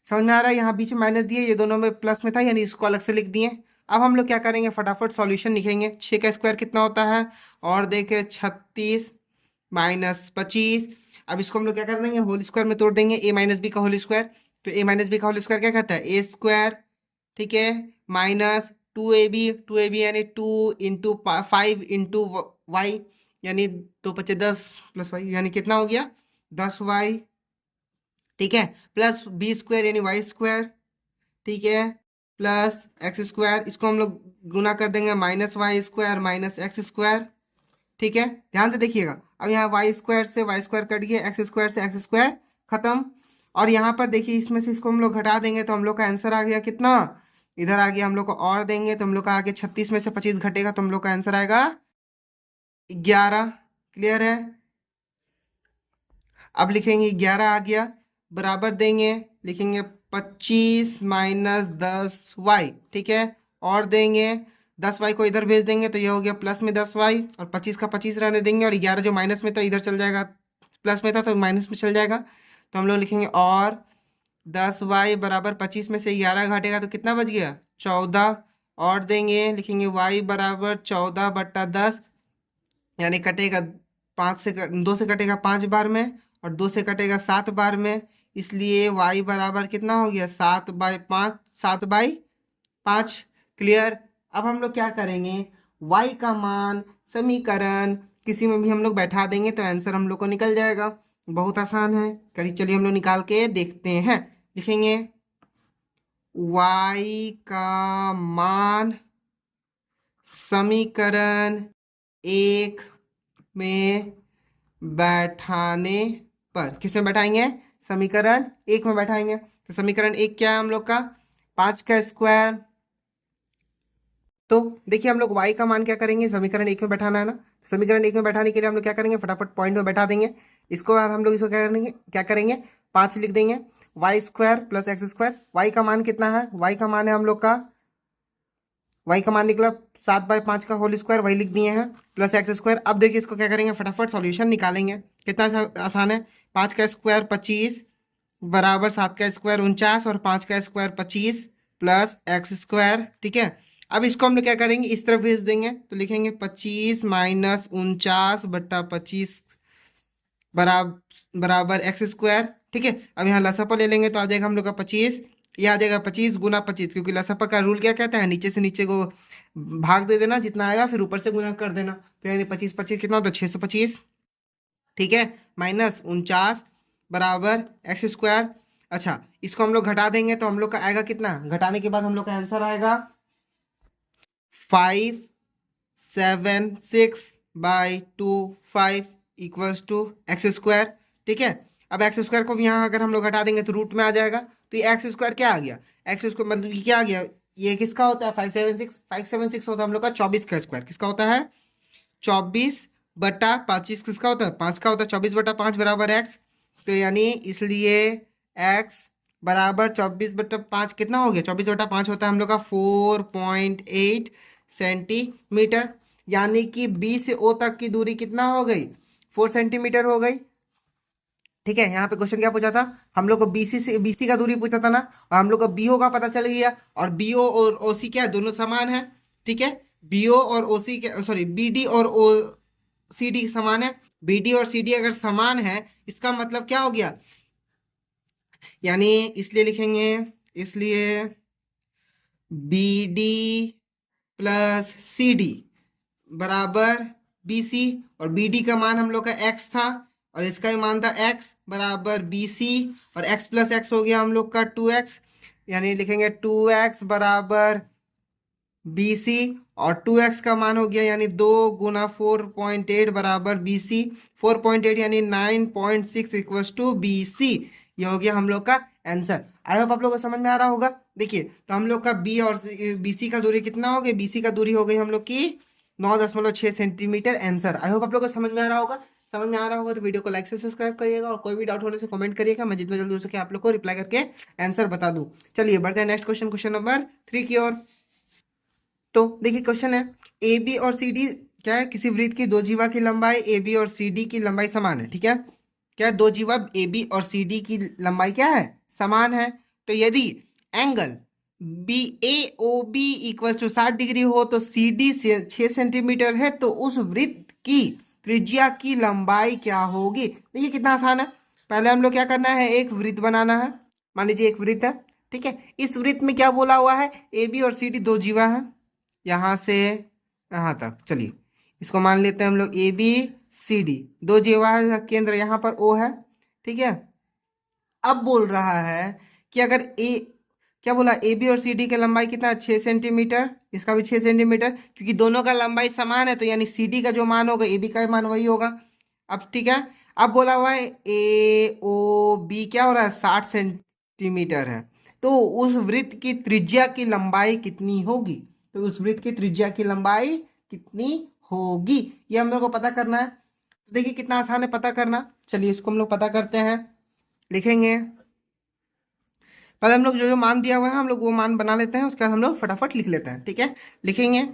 समझ में आ रहा है? यहाँ बीच में माइनस दिए, ये दोनों में प्लस में था यानी इसको अलग से लिख दिए। अब हम लोग क्या करेंगे, फटाफट सॉल्यूशन लिखेंगे। 6 का स्क्वायर कितना होता है, और देखे 36 माइनस 25। अब इसको हम लोग क्या कर देंगे, होल स्क्वायर में तोड़ देंगे, ए माइनस बी का होल स्क्वायर। तो ए माइनस बी का होल स्क्वायर क्या कहता है, ए स्क्वायर, ठीक है, माइनस 2ab यानी 2 इंटू 5 इंटू वाई यानी 2 × 5 = 10 प्लस वाई यानी कितना हो गया 10y, ठीक है, प्लस बी स्क्वायर यानी वाई स्क्वायर, ठीक है, प्लस एक्स स्क्वायर। इसको हम लोग गुना कर देंगे, minus y square minus x square, ठीक है। ध्यान से देखिएगा, अब यहाँ वाई स्क्वायर से वाई स्क्वायर कट गया, एक्स स्क्वायर से एक्स स्क्वायर खत्म। और यहाँ पर देखिए इसमें से इसको हम लोग घटा देंगे तो हम लोग का आंसर आ गया कितना, इधर आ गया, हम लोग को और देंगे तो हम लोग का आगे 36 में से 25 घटेगा तो हम लोग का आंसर आएगा 11। क्लियर है? अब लिखेंगे 11 आ गया, बराबर देंगे, लिखेंगे 25 माइनस 10y, ठीक है, और देंगे 10y को इधर भेज देंगे तो ये हो गया प्लस में 10y, और 25 का 25 रहने देंगे, और 11 जो माइनस में था इधर चल जाएगा, प्लस में था तो माइनस में चल जाएगा। तो हम लोग लिखेंगे और 10y बराबर 25 में से 11 घटेगा तो कितना बच गया 14, और देंगे, लिखेंगे y बराबर 14/10 यानी कटेगा 5 से 2 से कटेगा 5 बार में, और 2 से कटेगा 7 बार में, इसलिए y बराबर कितना हो गया 7/5, 7/5। क्लियर? अब हम लोग क्या करेंगे, y का मान समीकरण किसी में भी हम लोग बैठा देंगे तो आंसर हम लोग को निकल जाएगा। बहुत आसान है, करिए चलिए हम लोग निकाल के देखते हैं। लिखेंगे y का मान समीकरण 1 में बैठाने पर, किस में बैठाएंगे, समीकरण 1 में बैठाएंगे। तो समीकरण 1 क्या है हम लोग का, 5 का स्क्वायर। तो देखिए हम लोग y का मान क्या करेंगे, समीकरण 1 में बैठाना है ना, समीकरण 1 में बैठाने के लिए हम लोग क्या करेंगे, फटाफट पॉइंट में बैठा देंगे। इसको बाद हम लोग इसको क्या करेंगे 5 लिख देंगे, y square plus x square. Y का मान कितना है, वाई का मान है हम लोग का, वाई का मान निकला 7/5 का होल स्क्वायर, वही लिख दिए हैं, प्लस एक्स स्क्वायर। अब देखिए इसको क्या करेंगे, फटाफट सॉल्यूशन निकालेंगे। कितना आसान है, 5 का स्क्वायर 25 बराबर 7 का स्क्वायर 49, और 5 का स्क्वायर 25 प्लस एक्स स्क्वायर, ठीक है। अब इसको हम लोग क्या करेंगे, इस तरफ भेज देंगे तो लिखेंगे 25 माइनस 49/25 बराबर एक्स स्क्वायर, ठीक है। अब यहाँ लसापा ले लेंगे तो आ जाएगा हम लोग का 25, ये आ जाएगा 25 गुना 25, क्योंकि लसापा का रूल क्या कहता है, नीचे से नीचे को भाग दे देना, जितना आएगा फिर ऊपर से गुना कर देना। तो यानी 25 25 कितना होता है 625, ठीक है, माइनस 49 बराबर एक्स स्क्वायर। अच्छा इसको हम लोग घटा देंगे तो हम लोग का आएगा कितना, घटाने के बाद हम लोग का आंसर आएगा 576/25 इक्वल्स टू एक्स स्क्वायर, ठीक है। अब एक्स स्क्वायर को भी यहाँ अगर हम लोग घटा देंगे तो रूट में आ जाएगा, तो ये एक्स स्क्वायर क्या आ गया, एक्स स्क्वायर मतलब ये क्या आ गया, ये किसका होता है 576 होता है हम लोग का 24 का स्क्वायर, किसका होता है 24/25, किसका होता है 5 का होता है, 24/5 बराबर एक्स। तो यानी इसलिए एक्स बराबर 24/5 कितना हो गया, 24/5 होता है हम लोग का 4.8 सेंटीमीटर, यानी कि बी से ओ तक की दूरी कितना हो गई 4 सेंटीमीटर हो गई, ठीक है। यहाँ पे क्वेश्चन क्या पूछा था, हम लोग को बीसी का दूरी पूछा था ना, और हम लोग को बीओ का पता चल गया, और बीओ और ओसी क्या है, दोनों समान है, ठीक है। बीओ और ओसी के सॉरी बीडी और ओ सीडी समान है, बीडी और सीडी अगर समान है इसका मतलब क्या हो गया, यानी इसलिए लिखेंगे, इसलिए B D plus C D बराबर BC, और BD का मान हम लोग का x था और इसका भी मान था x बराबर BC, और x प्लस एक्स हो गया हम लोग का 2x, यानी लिखेंगे 2x बराबर BC, और 2x का मान हो गया यानी 2 × 4.8 बराबर BC, 4.8 यानी 9.6 इक्वल्स टू BC। ये हो गया हम लोग का आंसर। आई होप आप लोगों को समझ में आ रहा होगा। देखिए तो हम लोग का B और BC का दूरी कितना हो गया, BC का दूरी हो गई हम लोग की 9.6 सेंटीमीटर आंसर। आई होप आप लोगों को समझ में आ रहा होगा। समझ में आ रहा होगा तो वीडियो को लाइक से सब्सक्राइब करिएगा, और कोई भी डाउट होने से कमेंट करिएगा, मैं जितना जल्दी हो सके आप लोग को रिप्लाई करके आंसर बता दूं। चलिए बढ़ते हैं नेक्स्ट क्वेश्चन, क्वेश्चन नंबर 3 की ओर। तो देखिए क्वेश्चन है, ए बी और सी डी क्या है, किसी वृत्त की दो जीवा की लंबाई ए बी और सी डी की लंबाई समान है। ठीक है, क्या है, दो जीवा ए बी और सी डी की लंबाई क्या है, समान है। तो यदि angle B A O B equal to 60 degree हो तो सी डी 6 सेंटीमीटर है, तो उस वृत्त की त्रिज्या की लंबाई क्या होगी। देखिए कितना आसान है। पहले हम लोग क्या करना है, एक वृत्त बनाना है। मान लीजिए एक वृत्त है, ठीक है। इस वृत्त में क्या बोला हुआ है, ए बी और सी डी दो जीवा है, यहाँ से यहाँ तक। चलिए इसको मान लेते हैं हम लोग ए बी सी डी, दो जीवा है, केंद्र यहाँ पर ओ है। ठीक है, अब बोल रहा है कि अगर ए, क्या बोला, ए बी और सी डी की लंबाई कितना, 6 सेंटीमीटर, इसका भी 6 सेंटीमीटर, क्योंकि दोनों का लंबाई समान है तो यानी सी डी का जो मान होगा ए बी का मान वही होगा। अब ठीक है, अब बोला हुआ है ए ओ बी क्या हो रहा है, 60 सेंटीमीटर है, तो उस वृत्त की त्रिज्या की लंबाई कितनी होगी। तो उस वृत्त की त्रिज्या की लंबाई कितनी होगी, ये हम लोग को पता करना है। तो देखिए कितना आसान है पता करना। चलिए इसको हम लोग पता करते हैं, लिखेंगे। पहले हम लोग जो जो मान दिया हुआ है हम लोग वो मान बना लेते हैं, उसके बाद हम लोग फटाफट लिख लेते हैं। ठीक है, लिखेंगे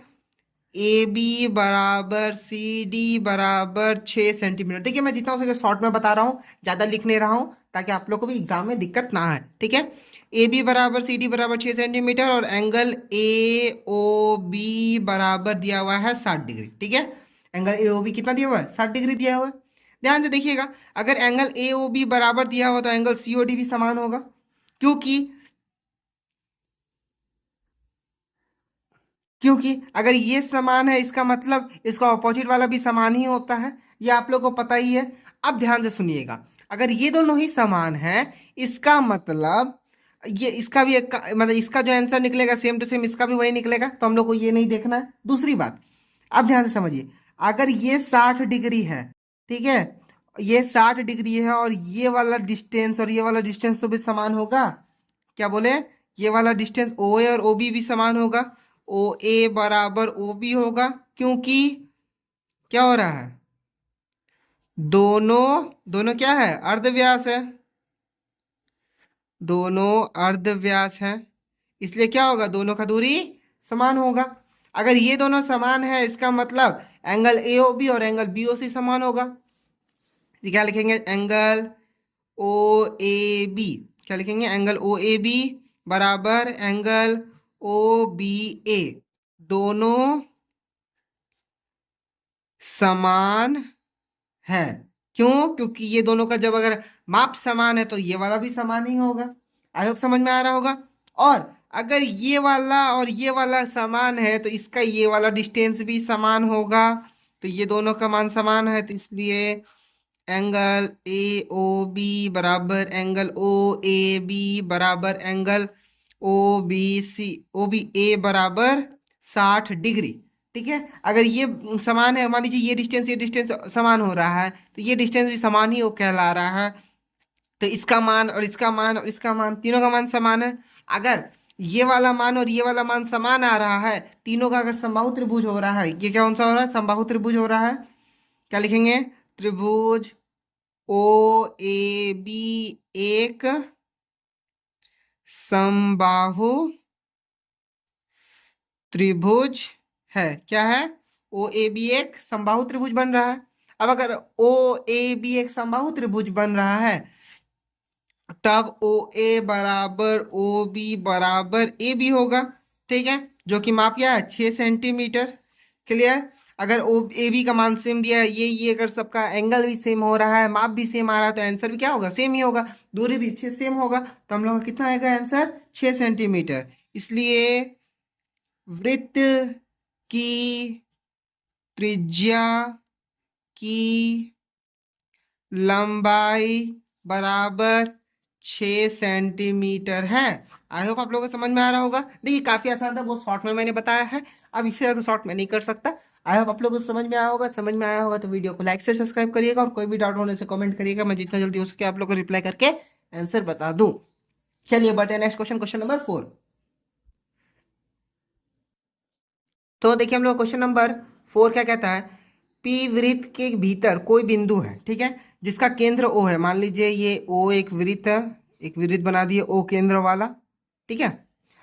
ए बी बराबर सी डी बराबर 6 सेंटीमीटर। देखिए मैं जितना हो सके शॉर्ट में बता रहा हूँ, ज़्यादा लिख नहीं रहा हूँ, ताकि आप लोग को भी एग्जाम में दिक्कत ना आए। ठीक है, ए बी बराबर सी डी बराबर 6 सेंटीमीटर, और एंगल ए ओ बी बराबर दिया हुआ है 60 डिग्री। ठीक है, एंगल ए ओ बी कितना दिया हुआ है, 60 डिग्री दिया हुआ है। ध्यान से देखिएगा, अगर एंगल ए ओ बी बराबर दिया हुआ तो एंगल सी ओ डी भी समान होगा, क्योंकि क्योंकि अगर ये समान है इसका मतलब इसका ऑपोजिट वाला भी समान ही होता है, ये आप लोग को पता ही है। अब ध्यान से सुनिएगा, अगर ये दोनों ही समान है इसका मतलब ये इसका भी एक मतलब इसका जो आंसर निकलेगा सेम टू सेम इसका भी वही निकलेगा, तो हम लोग को ये नहीं देखना है। दूसरी बात, अब ध्यान से समझिए, अगर ये 60 डिग्री है, ठीक है, ये 60 डिग्री है, और ये वाला डिस्टेंस और ये वाला डिस्टेंस तो भी समान होगा। क्या बोले, ये वाला डिस्टेंस ओ ए और ओ बी भी समान होगा, ओ ए बराबर ओ बी होगा, क्योंकि क्या हो रहा है, दोनों दोनों क्या है, अर्धव्यास है, दोनों अर्धव्यास है, इसलिए क्या होगा, दोनों का दूरी समान होगा। अगर ये दोनों समान है इसका मतलब एंगल ए ओ बी और एंगल बी ओ सी समान होगा। तो क्या लिखेंगे, एंगल ओ ए बी, क्या लिखेंगे, एंगल ओ ए बी बराबर एंगल ओ बी ए, दोनों समान है। क्यों, क्योंकि ये दोनों का जब अगर माप समान है तो ये वाला भी समान ही होगा। आई होप समझ में आ रहा होगा। और अगर ये वाला और ये वाला समान है तो इसका ये वाला डिस्टेंस भी समान होगा, तो ये दोनों का मान समान है, तो इसलिए एंगल ए ओ बी बराबर एंगल ओ ए बी बराबर angle O B C, O B A बराबर 60 डिग्री। ठीक है, अगर ये समान है, मान लीजिए ये डिस्टेंस समान हो रहा है, तो ये डिस्टेंस भी समान ही वो कहला रहा है, तो इसका मान और इसका मान और इसका मान, तीनों का मान समान है। अगर ये वाला मान और ये वाला मान समान आ रहा है, तीनों का अगर समबाहु त्रिभुज हो रहा है, ये क्या कौन सा हो रहा है, समबाहु त्रिभुज हो रहा है। क्या लिखेंगे, त्रिभुज ओ ए बी एक समबाहु त्रिभुज है। क्या है, ओ ए बी एक समबाहु त्रिभुज बन रहा है। अब अगर ओ ए बी एक समबाहु त्रिभुज बन रहा है, तब ओ ए बराबर ओ बी बराबर ए बी होगा। ठीक है, जो कि माप क्या है, 6 सेंटीमीटर। क्लियर, अगर ओ ए बी का मान सेम दिया है, ये अगर सबका एंगल भी सेम हो रहा है, माप भी सेम आ रहा है, तो आंसर भी क्या होगा, सेम ही होगा, दूरी भी 6 सेम होगा, तो हम लोग का कितना आएगा आंसर, 6 सेंटीमीटर। इसलिए वृत्त की त्रिज्या की लंबाई बराबर 6 सेंटीमीटर है। आई होप आप लोगों को समझ में आ रहा होगा। देखिए काफी आसान था, बहुत शॉर्ट में मैंने बताया है, अब इससे ज्यादा शॉर्ट में नहीं कर सकता। आई होप आप लोगों को समझ में आया होगा। समझ में आया होगा तो वीडियो को लाइक से सब्सक्राइब करिएगा, और कोई भी डाउट होने से कमेंट करिएगा, मैं जितना जल्दी हो सके आप लोगों को रिप्लाई करके आंसर बता दूं। चलिए बढ़ते हैं नेक्स्ट क्वेश्चन, क्वेश्चन नंबर 4। तो देखिए हम लोग क्वेश्चन नंबर 4 क्या कहता है, पी वृत्त के भीतर कोई बिंदु है, ठीक है, जिसका केंद्र ओ है। मान लीजिए ये ओ एक वृत्त है, एक वृत्त बना दिए ओ केंद्र वाला, ठीक है।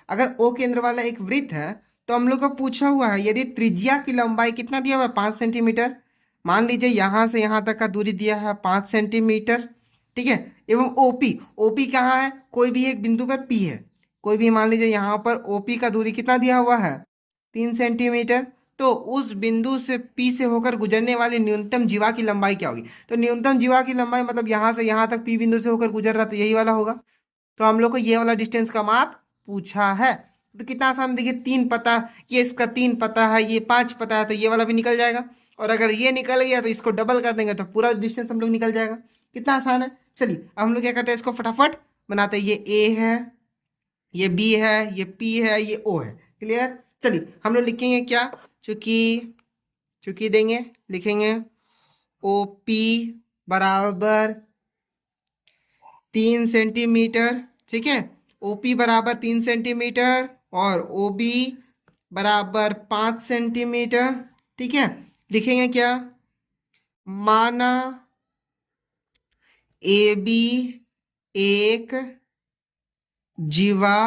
अगर ओ केंद्र वाला एक वृत्त है तो हम लोग को पूछा हुआ है यदि त्रिज्या की लंबाई कितना दिया हुआ है, 5 सेंटीमीटर। मान लीजिए यहां से यहां तक का दूरी दिया है 5 सेंटीमीटर, ठीक है। एवं ओपी, ओपी कहाँ है, कोई भी एक बिंदु पर पी है, कोई भी मान लीजिए यहाँ पर ओपी का दूरी कितना दिया हुआ है, 3 सेंटीमीटर। तो उस बिंदु से पी से होकर गुजरने वाली न्यूनतम जीवा की लंबाई क्या होगी। तो न्यूनतम जीवा की लंबाई मतलब यहाँ से यहाँ तक पी बिंदु से होकर गुजर रहा, तो यही वाला होगा। तो हम लोग को ये वाला डिस्टेंस का माप पूछा है। तो कितना आसान, देखिए 3 पता, ये इसका 3 पता है, ये 5 पता है, तो ये वाला भी निकल जाएगा। और अगर ये निकल गया तो इसको डबल कर देंगे तो पूरा डिस्टेंस हम लोग निकल जाएगा। कितना आसान है। चलिए अब हम लोग क्या करते हैं, इसको फटाफट बनाते हैं। ये ए है, ये बी है, ये पी है, ये ओ है। क्लियर। चलिए हम लोग लिखेंगे क्या, चूंकि चूंकि देंगे, लिखेंगे ओ पी बराबर 3 सेंटीमीटर, ठीक है। ओपी बराबर 3 सेंटीमीटर और ओ बी बराबर 5 सेंटीमीटर, ठीक है। लिखेंगे क्या, माना ए बी एक जीवा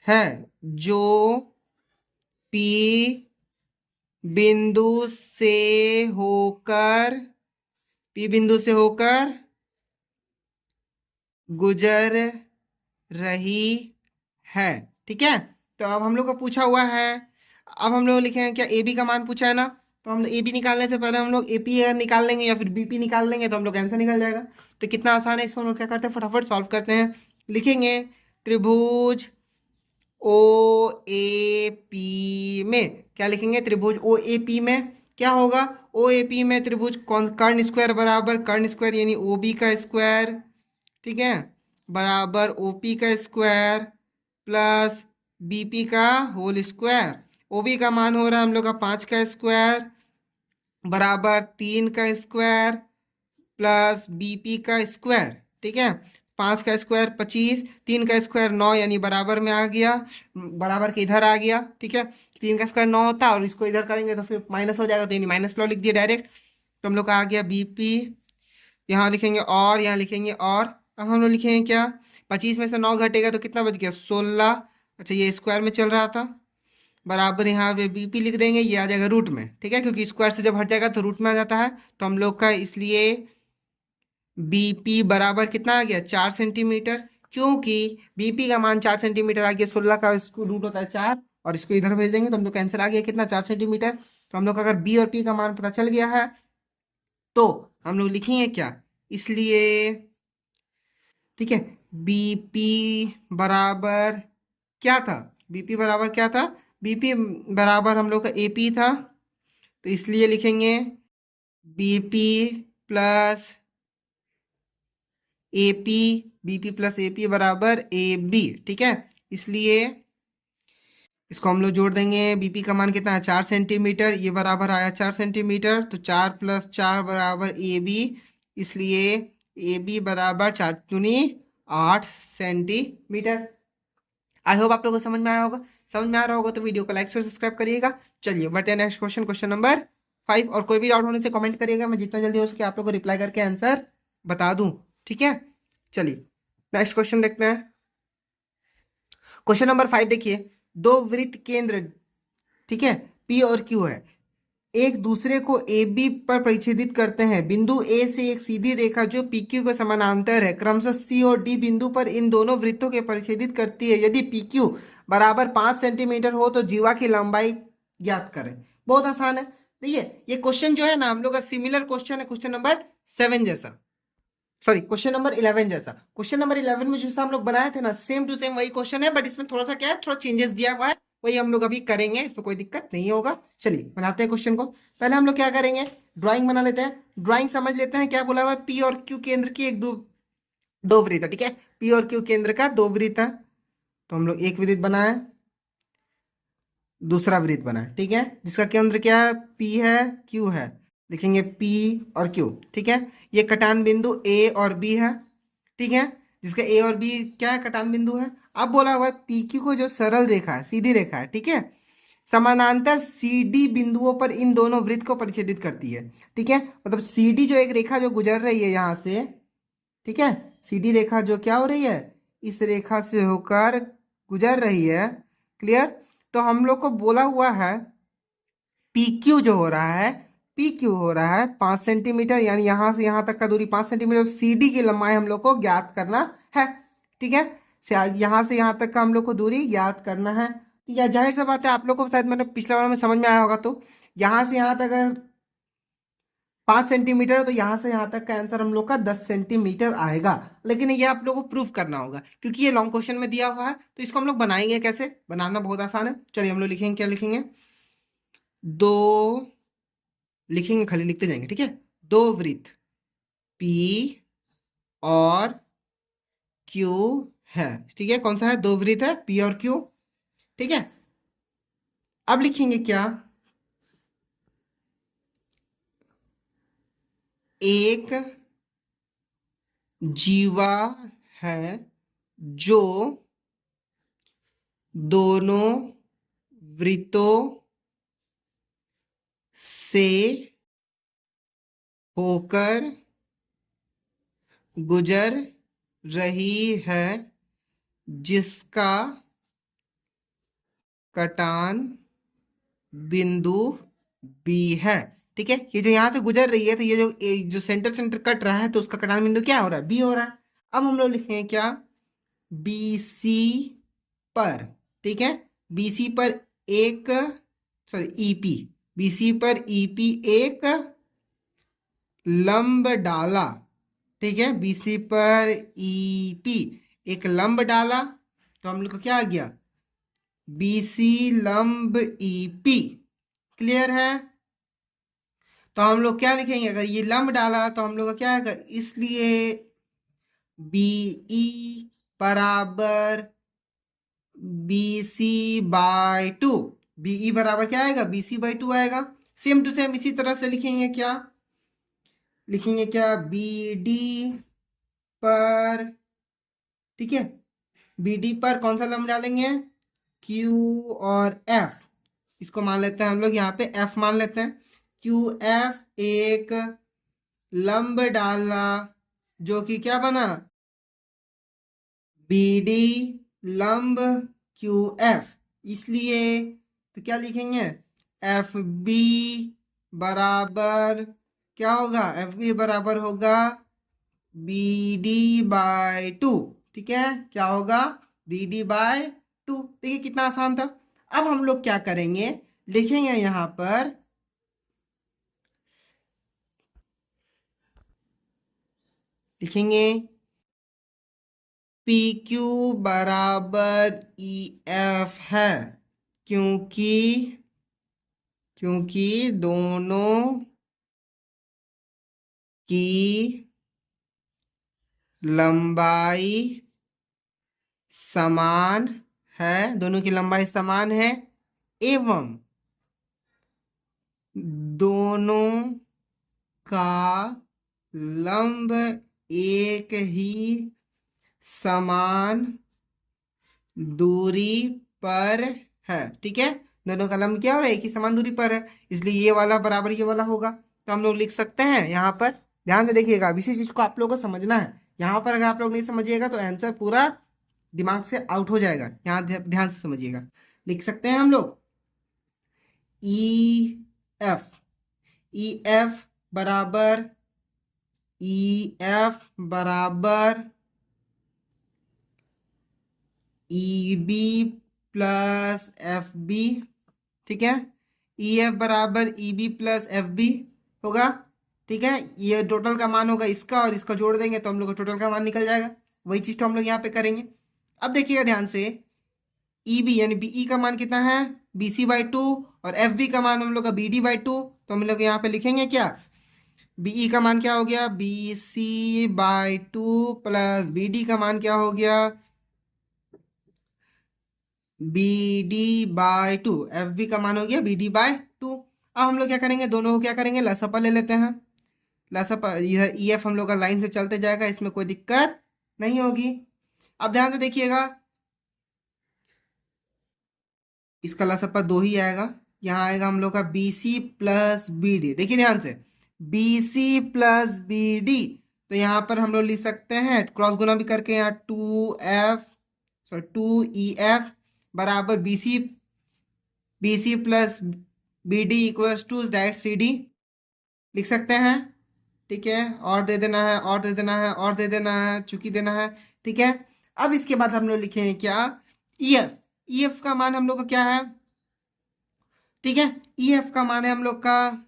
है जो पी बिंदु से होकर गुजर रही है, ठीक है। तो अब हम लोग को पूछा हुआ है, अब हम लोग लिखेंगे क्या, ए बी का मान पूछा है ना, तो हम ए बी निकालने से पहले हम लोग ए पी अगर निकाल लेंगे या फिर बी पी निकाल लेंगे तो हम लोग आंसर निकल जाएगा। तो कितना आसान है, इसको हम लोग क्या करते हैं, फटाफट सॉल्व करते हैं। लिखेंगे त्रिभुज ओ ए पी में, क्या लिखेंगे, त्रिभुज ओ ए पी में क्या होगा, ओ ए पी में त्रिभुज कर्ण स्क्वायर बराबर कर्ण स्क्वायर यानी ओ बी का स्क्वायर, ठीक है, बराबर ओपी का स्क्वायर प्लस बीपी का होल स्क्वायर। ओबी का मान हो रहा है हम लोग का 5 का स्क्वायर बराबर 3 का स्क्वायर प्लस बीपी का स्क्वायर, ठीक है। 5 का स्क्वायर 25, 3 का स्क्वायर 9 यानी बराबर में आ गया, बराबर के इधर आ गया, ठीक है। 3 का स्क्वायर 9 होता है और इसको इधर करेंगे तो फिर माइनस हो जाएगा, तो यानी माइनस लॉ लिख दिया डायरेक्ट। तो हम लोग का आ गया बीपी, यहाँ लिखेंगे और यहाँ लिखेंगे और। अब हम लोग लिखेंगे क्या, 25 में से 9 घटेगा तो कितना बच गया, 16। अच्छा ये स्क्वायर में चल रहा था, बराबर यहाँ पे बीपी लिख देंगे, ये आ जाएगा रूट में, ठीक है, क्योंकि स्क्वायर से जब हट जाएगा तो रूट में आ जाता है। तो हम लोग का इसलिए बीपी बराबर कितना आ गया, 4 सेंटीमीटर, क्योंकि बीपी का मान 4 सेंटीमीटर आ गया, 16 का इसको रूट होता है 4, और इसको इधर भेज देंगे तो हम लोग का आंसर आ गया कितना, 4 सेंटीमीटर। तो हम लोग का अगर बी और पी का मान पता चल गया है तो हम लोग लिखेंगे क्या, इसलिए, ठीक है, बीपी बराबर क्या था, बीपी बराबर क्या था, बीपी बराबर हम लोग का एपी था, तो इसलिए लिखेंगे BP plus AP, BP plus AP बराबर ए बी, ठीक है। इसलिए इसको हम लोग जोड़ देंगे, बीपी का मान कितना है, 4 सेंटीमीटर, ये बराबर आया 4 सेंटीमीटर, तो 4 प्लस 4 बराबर ए बी, इसलिए ए बी बराबर 4 दूनी 8 सेंटीमीटर। आई होप आप लोगों को समझ में आया होगा। समझ में आ रहा होगा तो वीडियो को लाइक और सब्सक्राइब करिएगा। चलिए बढ़ते हैं नेक्स्ट क्वेश्चन, क्वेश्चन नंबर 5। और कोई भी डाउट होने से कमेंट करिएगा, मैं जितना जल्दी हो सके आप लोग को रिप्लाई करके आंसर बता दूं, ठीक है। चलिए नेक्स्ट क्वेश्चन देखते हैं, क्वेश्चन नंबर 5 देखिए, दो वृत्त केंद्र, ठीक है, पी और क्यू है, एक दूसरे को ए बी पर परिच्छेदित करते हैं। बिंदु ए से एक सीधी रेखा जो पी क्यू के समानांतर है क्रमशः सी और डी बिंदु पर इन दोनों वृत्तों के परिच्छेदित करती है। यदि पी क्यू बराबर 5 सेंटीमीटर हो तो जीवा की लंबाई ज्ञात करें। बहुत आसान है। देखिए ये क्वेश्चन जो है ना हम लोग का सिमिलर क्वेश्चन है क्वेश्चन नंबर 7 जैसा, सॉरी क्वेश्चन नंबर 11 जैसा। क्वेश्चन नंबर 11 में जैसा हम लोग बनाए थे ना, सेम टू सेम वही क्वेश्चन है, बट इसमें थोड़ा सा क्या है, थोड़ा चेंजेस दिया हुआ है, वही हम लोग अभी करेंगे, इसमें कोई दिक्कत नहीं होगा। चलिए बनाते हैं क्वेश्चन को। पहले हम लोग क्या करेंगे, ड्राइंग बना लेते हैं। ड्राइंग समझ लेते हैं क्या बोला हुआ है, पी और क्यू केंद्र की एक दो दो वृत्त है, ठीक है। पी और क्यू केंद्र का दो वृत्त है, तो हम लोग एक वृत्त बनाए, दूसरा वृत्त बनाए, ठीक है, जिसका केंद्र क्या है, पी है, क्यू है। लिखेंगे पी और क्यू, ठीक है। ये कटान बिंदु ए और बी है, ठीक है, जिसका ए और बी क्या है, कटान बिंदु है। अब बोला हुआ है पी क्यू को जो सरल रेखा है, सीधी रेखा है, ठीक है, समानांतर सी डी बिंदुओं पर इन दोनों वृत्त को परिच्छेदित करती है, ठीक है। मतलब सी डी जो एक रेखा जो गुजर रही है यहाँ से, ठीक है, सी डी रेखा जो क्या हो रही है, इस रेखा से होकर गुजर रही है, क्लियर। तो हम लोग को बोला हुआ है पी क्यू जो हो रहा है, पी क्यू हो रहा है 5 सेंटीमीटर, यानी यहां से यहां तक का दूरी 5 सेंटीमीटर। सी डी की लंबाई हम लोग को ज्ञात करना है, ठीक है। यहां से यहां तक का हम लोग को दूरी ज्ञात करना है। या जाहिर सी बात है, आप लोग को शायद मैंने पिछले वाला में समझ में आया होगा। तो यहां से यहां तक अगर 5 सेंटीमीटर है, तो यहां से यहां तक का आंसर हम लोग का 10 सेंटीमीटर आएगा। लेकिन ये आप लोग को प्रूव करना होगा, क्योंकि ये लॉन्ग क्वेश्चन में दिया हुआ है। तो इसको हम लोग बनाएंगे कैसे, बनाना बहुत आसान है। चलिए हम लोग लिखेंगे, क्या लिखेंगे, दो, लिखेंगे खाली लिखते जाएंगे, ठीक है। दो वृत्त P और Q है, ठीक है। कौन सा है, दो वृत्त है P और Q, ठीक है। अब लिखेंगे क्या, एक जीवा है जो दोनों वृत्तों से होकर गुजर रही है, जिसका कटान बिंदु बी है, ठीक है। ये जो यहां से गुजर रही है, तो ये जो सेंटर सेंटर कट रहा है, तो उसका कटान बिंदु क्या हो रहा है, बी हो रहा है। अब हम लोग लिखेंगे क्या, बी सी पर, ठीक है, बी सी पर एक, सॉरी ईपी, बी सी पर ईपी एक लंब डाला, ठीक है। बीसी पर ईपी एक लंब डाला, तो हम लोग को क्या आ गया, बीसी लंब ईपी, क्लियर है। तो हम लोग क्या लिखेंगे, अगर ये लंब डाला तो हम लोग का क्या है, इसलिए बीई बराबर BC/2, बीई बराबर क्या आएगा, BC/2 आएगा। सेम टू सेम इसी तरह से लिखेंगे क्या, लिखेंगे क्या, BD पर, ठीक है, BD पर कौन सा लंब डालेंगे, Q और F, इसको मान लेते हैं हम लोग, यहाँ पे F मान लेते हैं। QF एक लंब डाला, जो कि क्या बना, BD लंब QF, इसलिए तो क्या लिखेंगे, FB बराबर क्या होगा, FB बराबर होगा BD/2, ठीक है, क्या होगा, BD/2। देखिए कितना आसान था। अब हम लोग क्या करेंगे, लिखेंगे यहां पर, लिखेंगे PQ बराबर EF है, क्योंकि क्योंकि दोनों की लंबाई समान है, दोनों की लंबाई समान है, एवं दोनों का लंब एक ही समान दूरी पर है, ठीक है। दोनों का लंब क्या हो रहा है, एक ही समान दूरी पर है, इसलिए ये वाला बराबर ये वाला होगा। तो हम लोग लिख सकते हैं यहाँ पर, ध्यान से देखिएगा, अब इसी चीज को आप लोगों को समझना है। यहाँ पर अगर आप लोग नहीं समझिएगा तो आंसर पूरा दिमाग से आउट हो जाएगा। यहाँ ध्यान से समझिएगा, लिख सकते हैं हम लोग EF बराबर EF बराबर EB प्लस FB, ठीक है। EF बराबर EB प्लस FB होगा, ठीक है। ये टोटल का मान होगा इसका, और इसका जोड़ देंगे तो हम लोग का टोटल का मान निकल जाएगा। वही चीज तो हम लोग यहाँ पे करेंगे। अब देखिएगा ध्यान से, ई बी यानी बीई का मान कितना है BC/2 और एफ बी का मान हम लोग का BD/2। तो हम लोग यहाँ पे लिखेंगे क्या, बीई का मान क्या हो गया BC/2 प्लस BD का मान क्या हो गया BD/2, एफ बी का मान हो गया BD/2। अब हम लोग क्या करेंगे, दोनों को क्या करेंगे लसापा ले लेते हैं। लसापा इधर ई एफ हम लोग का लाइन से चलते जाएगा, इसमें कोई दिक्कत नहीं होगी। अब ध्यान से देखिएगा, इसका लसापा 2 ही आएगा। यहाँ आएगा हम लोग का BC प्लस BD। देखिए ध्यान से, BC प्लस BD, तो यहाँ पर हम लोग लिख सकते हैं क्रॉस गुना भी करके, यहाँ 2EF बराबर BC plus BD equals to direct CD लिख सकते हैं। ठीक है, और दे देना है, और दे देना है, और दे देना है, चूंकि देना है। ठीक है, अब इसके बाद हम लोग लिखेंगे क्या, EF का मान हम लोग का क्या है, ठीक है, EF का मान है हम लोग का,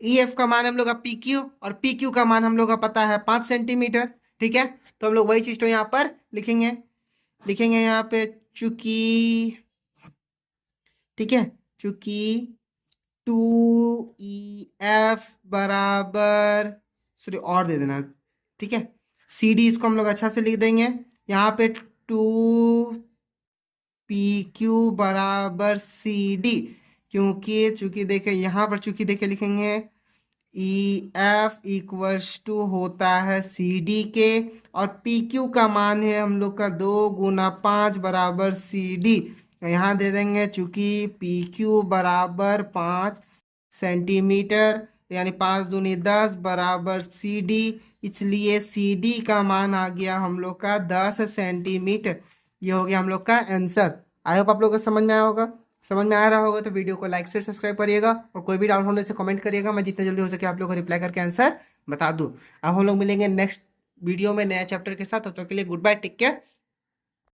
EF का मान हम लोग का PQ, और PQ का मान हम लोग का पता है 5 सेंटीमीटर। ठीक है, तो हम लोग वही चीज तो यहाँ पर लिखेंगे यहाँ पे चूंकि, ठीक है, चूंकि 2EF बराबर, सॉरी और दे देना। ठीक है, CD इसको हम लोग अच्छा से लिख देंगे, यहाँ पे 2PQ बराबर CD, क्योंकि चूंकि देखे यहाँ पर चूंकि देखे लिखेंगे EF इक्वल्स टू होता है CD के, और PQ का मान है हम लोग का 2 गुना 5 बराबर CD। यहाँ दे देंगे चूंकि PQ बराबर 5 सेंटीमीटर, यानी 5 दूनी 10 बराबर CD, इसलिए CD का मान आ गया हम लोग का 10 सेंटीमीटर। ये हो गया हम लोग का आंसर। आई होप आप लोगों को समझ में आया होगा। समझ में आ रहा होगा तो वीडियो को लाइक से सब्सक्राइब करिएगा, और कोई भी डाउट होने से कमेंट करिएगा, मैं जितना जल्दी हो सके आप लोग को रिप्लाई करके आंसर बता दूं। अब हम लोग मिलेंगे नेक्स्ट वीडियो में नया चैप्टर के साथ, तब तक के लिए गुड बाय, टेक केयर।